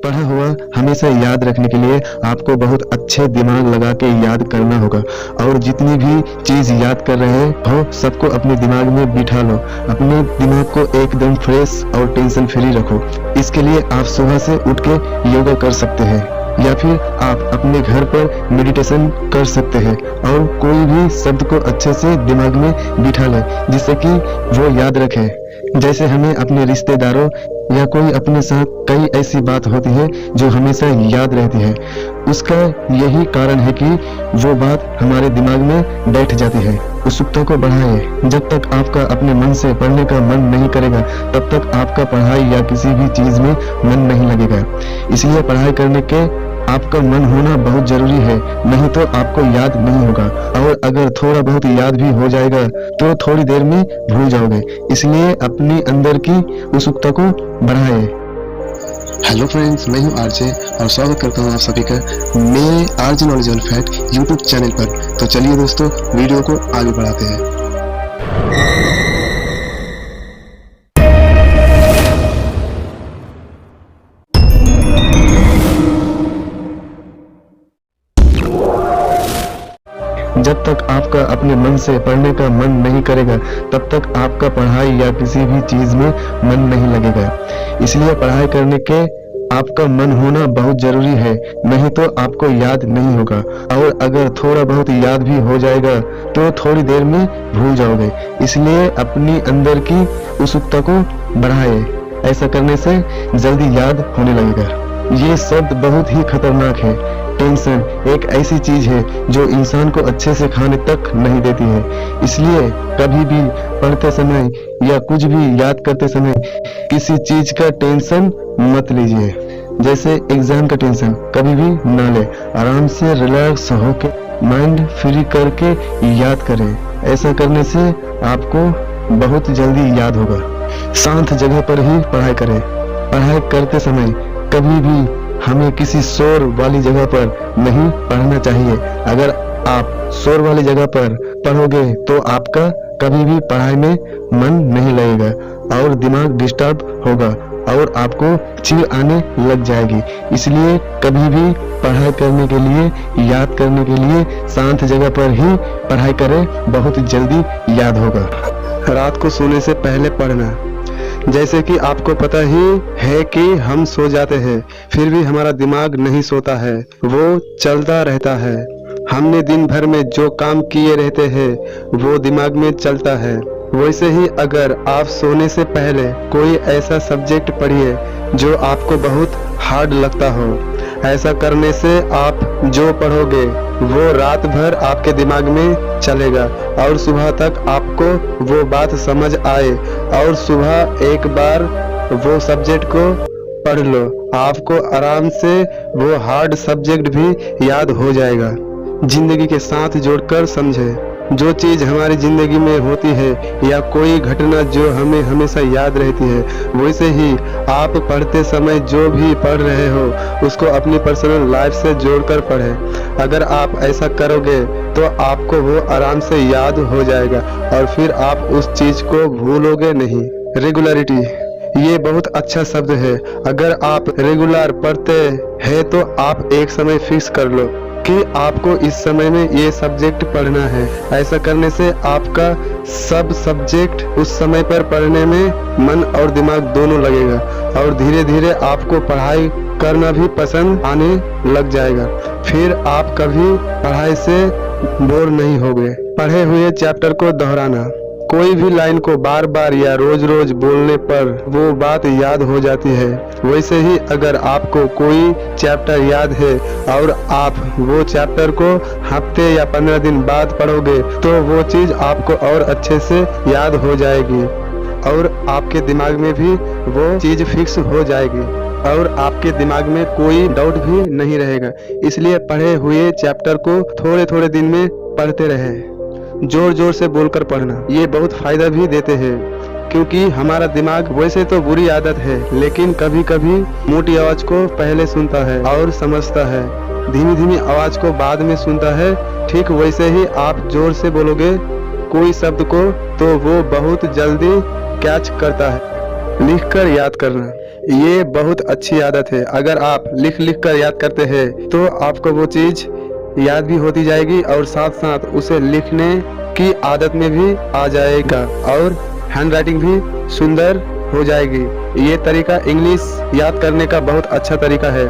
पढ़ा हुआ हमेशा याद रखने के लिए आपको बहुत अच्छे दिमाग लगा के याद करना होगा। और जितनी भी चीज याद कर रहे हो सबको अपने दिमाग में बिठा लो। अपने दिमाग को एकदम फ्रेश और टेंशन फ्री रखो। इसके लिए आप सुबह से उठ के योगा कर सकते हैं या फिर आप अपने घर पर मेडिटेशन कर सकते हैं और कोई भी शब्द को अच्छे से दिमाग में बिठा ले जिससे कि वो याद रखे। जैसे हमें अपने रिश्तेदारों या कोई अपने साथ कई ऐसी बात होती है जो हमेशा याद रहती है। उसका यही कारण है कि वो बात हमारे दिमाग में बैठ जाती है। उत्सुकता को बढ़ाए। जब तक आपका अपने मन से पढ़ने का मन नहीं करेगा तब तक आपका पढ़ाई या किसी भी चीज में मन नहीं लगेगा। इसलिए पढ़ाई करने के आपका मन होना बहुत जरूरी है, नहीं तो आपको याद नहीं होगा। और अगर थोड़ा बहुत याद भी हो जाएगा तो थोड़ी देर में भूल जाओगे। इसलिए अपनी अंदर की उत्सुकता को बढ़ाए। हेलो फ्रेंड्स, मैं हूं आरजे और स्वागत करता हूं आप सभी का मेरे RJ knowledge and fact YouTube channel पर। तो चलिए दोस्तों, वीडियो को आगे बढ़ाते हैं। जब तक आपका अपने मन से पढ़ने का मन नहीं करेगा तब तक आपका पढ़ाई या किसी भी चीज में मन नहीं लगेगा। इसलिए पढ़ाई करने के आपका मन होना बहुत जरूरी है, नहीं तो आपको याद नहीं होगा। और अगर थोड़ा बहुत याद भी हो जाएगा तो थोड़ी देर में भूल जाओगे। इसलिए अपनी अंदर की उत्सुकता को बढ़ाए। ऐसा करने से जल्दी याद होने लगेगा। ये शब्द बहुत ही खतरनाक है। टेंशन एक ऐसी चीज है जो इंसान को अच्छे से खाने तक नहीं देती है। इसलिए कभी भी पढ़ते समय या कुछ भी याद करते समय किसी चीज का टेंशन मत लीजिए। जैसे एग्जाम का टेंशन कभी भी ना ले। आराम से रिलैक्स होके माइंड फ्री करके याद करें। ऐसा करने से आपको बहुत जल्दी याद होगा। शांत जगह पर ही पढ़ाई करें। पढ़ाई करते समय कभी भी हमें किसी शोर वाली जगह पर नहीं पढ़ना चाहिए। अगर आप शोर वाली जगह पर पढ़ोगे तो आपका कभी भी पढ़ाई में मन नहीं लगेगा और दिमाग डिस्टर्ब होगा और आपको चिढ़ आने लग जाएगी। इसलिए कभी भी पढ़ाई करने के लिए, याद करने के लिए शांत जगह पर ही पढ़ाई करें, बहुत जल्दी याद होगा। रात को सोने से पहले पढ़ना। जैसे कि आपको पता ही है कि हम सो जाते हैं फिर भी हमारा दिमाग नहीं सोता है, वो चलता रहता है। हमने दिन भर में जो काम किए रहते हैं वो दिमाग में चलता है। वैसे ही अगर आप सोने से पहले कोई ऐसा सब्जेक्ट पढ़िए जो आपको बहुत हार्ड लगता हो। ऐसा करने से आप जो पढ़ोगे वो रात भर आपके दिमाग में चलेगा और सुबह तक आपको वो बात समझ आए और सुबह एक बार वो सब्जेक्ट को पढ़ लो। आपको आराम से वो हार्ड सब्जेक्ट भी याद हो जाएगा। जिंदगी के साथ जोड़कर समझे। जो चीज हमारी जिंदगी में होती है या कोई घटना जो हमें हमेशा याद रहती है, वैसे ही आप पढ़ते समय जो भी पढ़ रहे हो उसको अपनी पर्सनल लाइफ से जोड़कर पढ़ें। अगर आप ऐसा करोगे तो आपको वो आराम से याद हो जाएगा और फिर आप उस चीज को भूलोगे नहीं। रेगुलरिटी, ये बहुत अच्छा शब्द है। अगर आप रेगुलर पढ़ते हैं तो आप एक समय फिक्स कर लो कि आपको इस समय में ये सब्जेक्ट पढ़ना है। ऐसा करने से आपका सब सब्जेक्ट उस समय पर पढ़ने में मन और दिमाग दोनों लगेगा और धीरे धीरे आपको पढ़ाई करना भी पसंद आने लग जाएगा। फिर आप कभी पढ़ाई से बोर नहीं होगे। पढ़े हुए चैप्टर को दोहराना। कोई भी लाइन को बार बार या रोज रोज बोलने पर वो बात याद हो जाती है। वैसे ही अगर आपको कोई चैप्टर याद है और आप वो चैप्टर को हफ्ते या 15 दिन बाद पढ़ोगे तो वो चीज आपको और अच्छे से याद हो जाएगी और आपके दिमाग में भी वो चीज फिक्स हो जाएगी और आपके दिमाग में कोई डाउट भी नहीं रहेगा। इसलिए पढ़े हुए चैप्टर को थोड़े थोड़े दिन में पढ़ते रहें। जोर जोर से बोलकर पढ़ना, ये बहुत फायदा भी देते हैं क्योंकि हमारा दिमाग वैसे तो बुरी आदत है लेकिन कभी कभी मोटी आवाज को पहले सुनता है और समझता है, धीमी धीमी आवाज को बाद में सुनता है। ठीक वैसे ही आप जोर से बोलोगे कोई शब्द को तो वो बहुत जल्दी कैच करता है। लिखकर याद करना। ये बहुत अच्छी आदत है। अगर आप लिख लिख कर याद करते हैं तो आपको वो चीज याद भी होती जाएगी और साथ साथ उसे लिखने की आदत में भी आ जाएगा और हैंडराइटिंग भी सुंदर हो जाएगी। ये तरीका इंग्लिश याद करने का बहुत अच्छा तरीका है।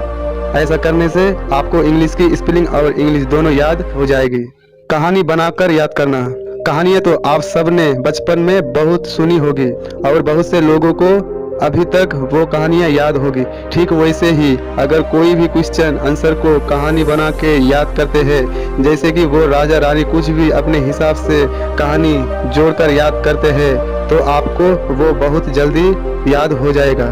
ऐसा करने से आपको इंग्लिश की स्पेलिंग और इंग्लिश दोनों याद हो जाएगी। कहानी बनाकर याद करना। कहानियाँ तो आप सब ने बचपन में बहुत सुनी होगी और बहुत से लोगों को अभी तक वो कहानियाँ याद होगी। ठीक वैसे ही अगर कोई भी क्वेश्चन आंसर को कहानी बना के याद करते हैं, जैसे कि वो राजा रानी कुछ भी अपने हिसाब से कहानी जोड़कर याद करते हैं, तो आपको वो बहुत जल्दी याद हो जाएगा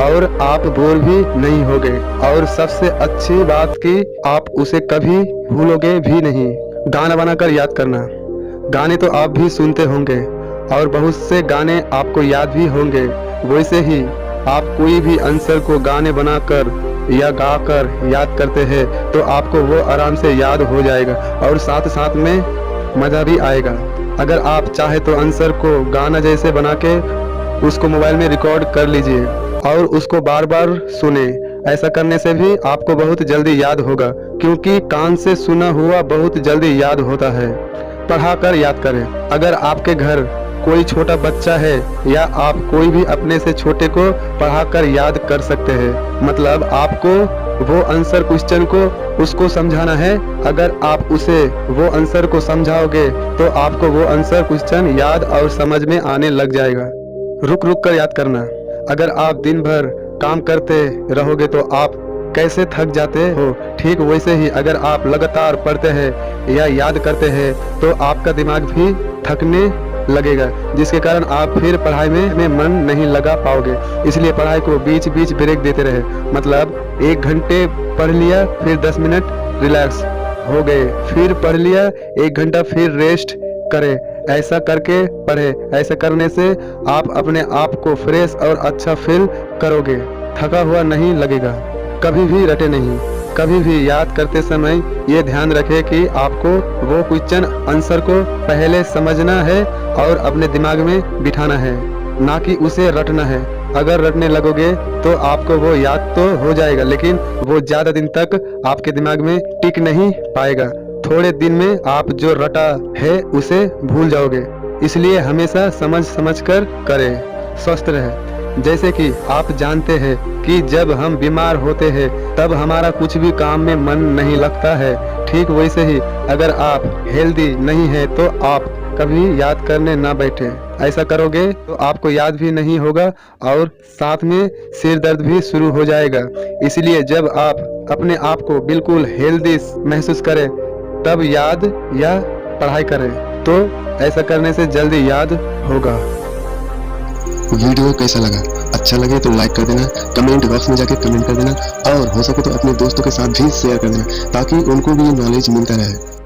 और आप बोर भी नहीं होगे। और सबसे अच्छी बात कि आप उसे कभी भूलोगे भी नहीं। गाना बनाकर याद करना। गाने तो आप भी सुनते होंगे और बहुत से गाने आपको याद भी होंगे। वैसे ही आप कोई भी आंसर को गाने बनाकर या गाकर याद करते हैं तो आपको वो आराम से याद हो जाएगा और साथ साथ में मज़ा भी आएगा। अगर आप चाहे तो आंसर को गाना जैसे बना के उसको मोबाइल में रिकॉर्ड कर लीजिए और उसको बार बार सुने। ऐसा करने से भी आपको बहुत जल्दी याद होगा, क्योंकि कान से सुना हुआ बहुत जल्दी याद होता है। पढ़ाकर याद करें। अगर आपके घर कोई छोटा बच्चा है या आप कोई भी अपने से छोटे को पढ़ाकर याद कर सकते हैं। मतलब आपको वो आंसर क्वेश्चन को उसको समझाना है। अगर आप उसे वो आंसर को समझाओगे तो आपको वो आंसर क्वेश्चन याद और समझ में आने लग जाएगा। रुक रुक कर याद करना। अगर आप दिन भर काम करते रहोगे तो आप कैसे थक जाते हो, ठीक वैसे ही अगर आप लगातार पढ़ते हैं या याद करते हैं तो आपका दिमाग भी थकने लगेगा, जिसके कारण आप फिर पढ़ाई में मन नहीं लगा पाओगे। इसलिए पढ़ाई को बीच बीच ब्रेक देते रहे। मतलब 1 घंटे पढ़ लिया, फिर 10 मिनट रिलैक्स हो गए, फिर पढ़ लिया 1 घंटा, फिर रेस्ट करें। ऐसा करके पढ़े। ऐसा करने से आप अपने आप को फ्रेश और अच्छा फील करोगे, थका हुआ नहीं लगेगा। कभी भी रटे नहीं। कभी भी याद करते समय ये ध्यान रखें कि आपको वो क्वेश्चन आंसर को पहले समझना है और अपने दिमाग में बिठाना है, ना कि उसे रटना है। अगर रटने लगोगे तो आपको वो याद तो हो जाएगा, लेकिन वो ज़्यादा दिन तक आपके दिमाग में टिक नहीं पाएगा। थोड़े दिन में आप जो रटा है उसे भूल जाओगे। इसलिए हमेशा समझ समझ कर करें, स्वस्थ रहे। जैसे कि आप जानते हैं कि जब हम बीमार होते हैं तब हमारा कुछ भी काम में मन नहीं लगता है। ठीक वैसे ही अगर आप हेल्दी नहीं है तो आप कभी याद करने ना बैठे। ऐसा करोगे तो आपको याद भी नहीं होगा और साथ में सिर दर्द भी शुरू हो जाएगा। इसलिए जब आप अपने आप को बिल्कुल हेल्दी महसूस करें तब याद या पढ़ाई करें, तो ऐसा करने से जल्दी याद होगा। वीडियो कैसा लगा? अच्छा लगे तो लाइक कर देना, कमेंट बॉक्स में जाके कमेंट कर देना और हो सके तो अपने दोस्तों के साथ भी शेयर कर देना ताकि उनको भी नॉलेज मिलता रहे।